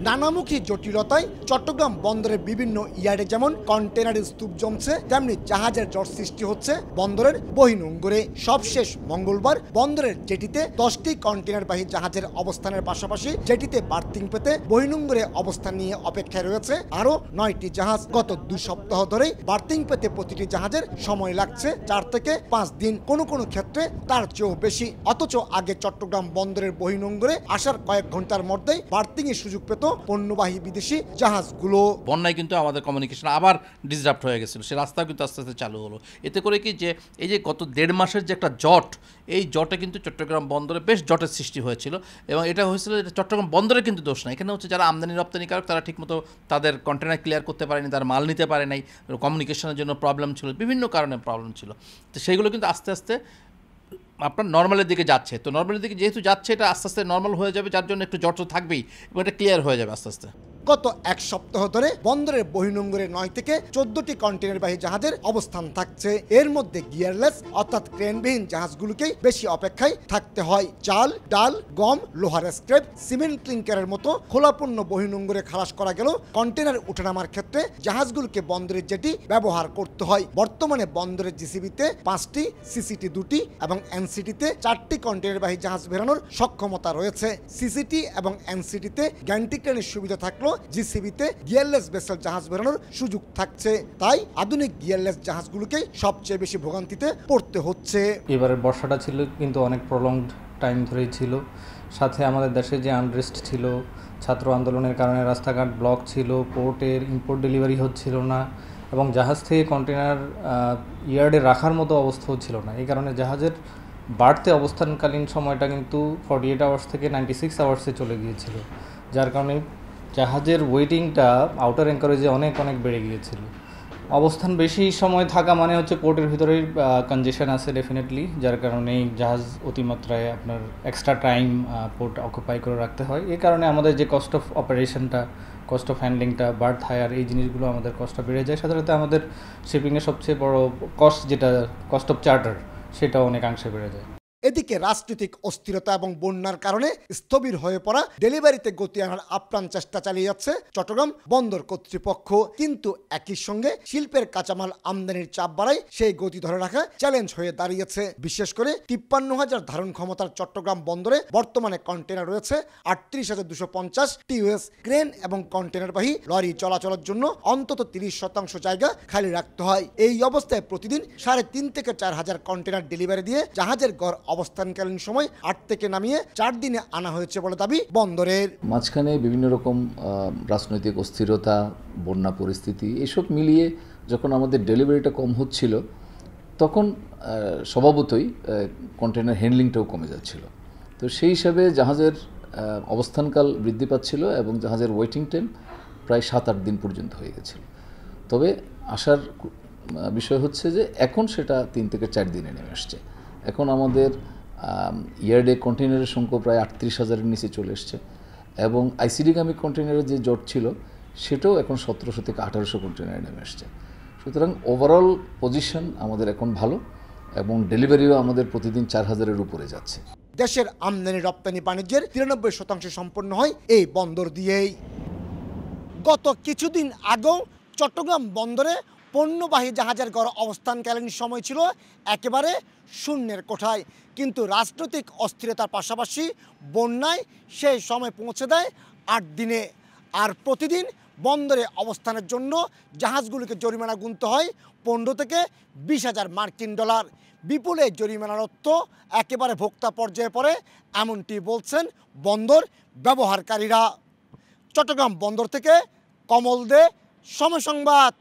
নানামুখী জটিলতায় চট্টগ্রাম বন্দরের বিভিন্ন ইয়ার্ডে যেমন কন্টেনারের স্তূপ জমছে, তেমনি জাহাজের জট সৃষ্টি হচ্ছে বন্দরের বহির্নোঙরে। সবশেষ মঙ্গলবার বন্দরের জেটিতে 10টি কন্টেনারবাহী জাহাজের অবস্থানের পাশাপাশি জেটিতে বার্থিং পেতে বহির্নোঙরে অবস্থান নিয়ে অপেক্ষায় রয়েছে আরও 9টি জাহাজ। গত 2 সপ্তাহ ধরেই বার্থিং পেতে প্রতিটি জাহাজের সময় লাগছে 4 থেকে 5 দিন, কোনো কোনো ক্ষেত্রে তার চেয়েও বেশি। অথচ আগে চট্টগ্রাম বন্দরের বহির্নোঙরে আসার কয়েক ঘন্টার মধ্যেই বার্থিং এর সুযোগ পেত পণ্যবাহী বিদেশি জাহাজগুলো। বন্যায় কিন্তু আমাদের কমিউনিকেশন আবার ডিসরাপ্ট হয়ে গেছিল, সে রাস্তা কিন্তু আস্তে আস্তে চালু হলো। এতে করে কি যে এই যে গত 1.5 মাসের যে একটা জট, এই জটে কিন্তু চট্টগ্রাম বন্দরে বেশ জটের সৃষ্টি হয়েছিল। এবং এটা হয়েছিল চট্টগ্রাম বন্দরের কিন্তু দোষ না, এখানে হচ্ছে যারা আমদানি রপ্তানিকারক তারা ঠিকমতো তাদের কন্টেনার ক্লিয়ার করতে পারেনি, তারা মাল নিতে পারে নাই, কমিউনিকেশনের জন্য প্রবলেম ছিল, বিভিন্ন কারণে প্রবলেম ছিল। তো সেইগুলো কিন্তু আস্তে আস্তে আপনার নর্মালের দিকে যাচ্ছে। তো নর্মালের দিকে যেহেতু যাচ্ছে, এটা আস্তে আস্তে নর্মাল হয়ে যাবে, যার জন্য একটু জট থাকবেই এবং এটা ক্লিয়ার হয়ে যাবে আস্তে আস্তে। গত 1 সপ্তাহ ধরে বন্দরের বহির্নোঙরে 9 থেকে 14টি কন্টেনারবাহী জাহাজের অবস্থান থাকছে। এর মধ্যে গিয়ারলেস অর্থাৎ ক্রেনবিহীন জাহাজগুলোকেই বেশি অপেক্ষায় থাকতে হয়। চাল, ডাল, গম, লোহার স্ক্র্যাপ, সিমেন্ট ক্লিংকারের মতো খোলাপূর্ণ বহির্নোঙরে খালাস করা গেল কন্টেনার উঠানামার ক্ষেত্রে জাহাজগুলোকে বন্দরের জেটি ব্যবহার করতে হয়। বর্তমানে বন্দরের জিসিবিতে 5টি, সিসিটি 2টি এবং এনসিটিতে 4টি কন্টেনারবাহী জাহাজ বেরানোর সক্ষমতা রয়েছে। সিসিটি এবং এনসিটিতে গ্যান্টি ক্রেনের সুবিধা থাকলো জিসিবিতে গিয়ারলেস ভেসেল জাহাজ বেরানোর সুযোগ থাকছে। তাই আধুনিক গিয়ারলেস জাহাজগুলোকে সবচেয়ে বেশি ভোগান্তিতে পড়তে হচ্ছে। এবারের বর্ষাটা ছিল কিন্তু অনেক প্রলংড টাইম ধরেই ছিল। সাথে আমাদের দেশে যে আনরেস্ট ছিল, ছাত্র আন্দোলনের কারণে রাস্তাঘাট ব্লক ছিল, পোর্টের ইম্পোর্ট ডেলিভারি হচ্ছিল না এবং জাহাজ থেকে কন্টেনার ইয়ার্ডে রাখার মতো অবস্থাও ছিল না। এই কারণে জাহাজের বাড়তে অবস্থানকালীন সময়টা কিন্তু 48 আওয়ার্স থেকে 96 আওয়ার্সে চলে গিয়েছিল, যার কারণে জাহাজের ওয়েটিংটা আউটার অ্যাঙ্কারেজে অনেক বেড়ে গিয়েছিল। অবস্থান বেশি সময় থাকা মানে হচ্ছে পোর্টের ভিতরে কনজেশন আছে ডেফিনেটলি, যার কারণেই জাহাজ অতিমাত্রায় আপনার এক্সট্রা টাইম পোর্ট অকুপাই করে রাখতে হয়। এই কারণে আমাদের যে কস্ট অফ অপারেশনটা, কস্ট অফ হ্যান্ডলিংটা, বার্থ হায়ার, এই জিনিসগুলো আমাদের কস্টটা বেড়ে যায়। সাথে সাথে আমাদের শিপিংয়ের সবচেয়ে বড় কস্ট, যেটা কস্ট অফ চার্টার, সেটাও অনেকাংশে বেড়ে যায়। এদিকে রাজনৈতিক অস্থিরতা এবং বন্যার কারণে স্থবির হয়ে পড়া ডেলিভারিতে গতি আনার আপ্রাণ চেষ্টা চালিয়ে যাচ্ছে চট্টগ্রাম বন্দর কর্তৃপক্ষ। কিন্তু একই সঙ্গে শিল্পের কাঁচামাল আমদানির চাপ বাড়ায় সেই গতি ধরে রাখা চ্যালেঞ্জ হয়ে দাঁড়িয়েছে। বিশেষ করে 53,000 ধারণ ক্ষমতার চট্টগ্রাম বন্দরে বর্তমানে কন্টেনার রয়েছে 38,250 টিউএস। ক্রেন এবং কন্টেনারবাহী লরি চলাচলের জন্য অন্তত 30% জায়গা খালি রাখতে হয়। এই অবস্থায় প্রতিদিন 3.5 থেকে 4,000 কন্টেনার ডেলিভারি দিয়ে জাহাজের গড় অবস্থানকালীন সময় 8 থেকে নামিয়ে 4 দিনে আনা হয়েছে বলে দাবি বন্দরের। মাঝখানে বিভিন্ন রকম রাজনৈতিক অস্থিরতা, বন্যা পরিস্থিতি, এসব মিলিয়ে যখন আমাদের ডেলিভারিটা কম হচ্ছিল, তখন স্বভাবতই কন্টেনার হ্যান্ডলিংটাও কমে যাচ্ছিল। তো সেই হিসাবে জাহাজের অবস্থানকাল বৃদ্ধি পাচ্ছিল এবং জাহাজের ওয়েটিং টাইম প্রায় 7-8 দিন পর্যন্ত হয়ে গেছিল। তবে আসার বিষয় হচ্ছে যে এখন সেটা 3 থেকে 4 দিনে নেমে আসছে। এখন আমাদের ইয়ার্ডে কন্টেনারের সংখ্যা প্রায় 38,000-এর নিচে চলে এসছে এবং আইসিডিগামী কন্টেনারের যে জট ছিল সেটাও এখন 1700 থেকে 1800 কন্টেনারে নেমে আসছে। সুতরাং ওভারঅল পজিশন আমাদের এখন ভালো এবং ডেলিভারিও আমাদের প্রতিদিন 4000-এর উপরে যাচ্ছে। দেশের আমদানি রপ্তানি বাণিজ্যের 93% সম্পন্ন হয় এই বন্দর দিয়েই। গত কিছুদিন আগেও চট্টগ্রাম বন্দরে পণ্যবাহী জাহাজের গড় অবস্থানকালীন সময় ছিল একেবারে শূন্যের কোঠায়। কিন্তু রাজনৈতিক অস্থিরতার পাশাপাশি বন্যায় সেই সময় পৌঁছে দেয় 8 দিনে। আর প্রতিদিন বন্দরে অবস্থানের জন্য জাহাজগুলোকে জরিমানা গুনতে হয় 15 থেকে 20,000 মার্কিন ডলার। বিপুল এই জরিমানার অর্থ একেবারে ভোক্তা পর্যায়ে পড়ে, এমনটি বলছেন বন্দর ব্যবহারকারীরা। চট্টগ্রাম বন্দর থেকে কমল দে, সময় সংবাদ।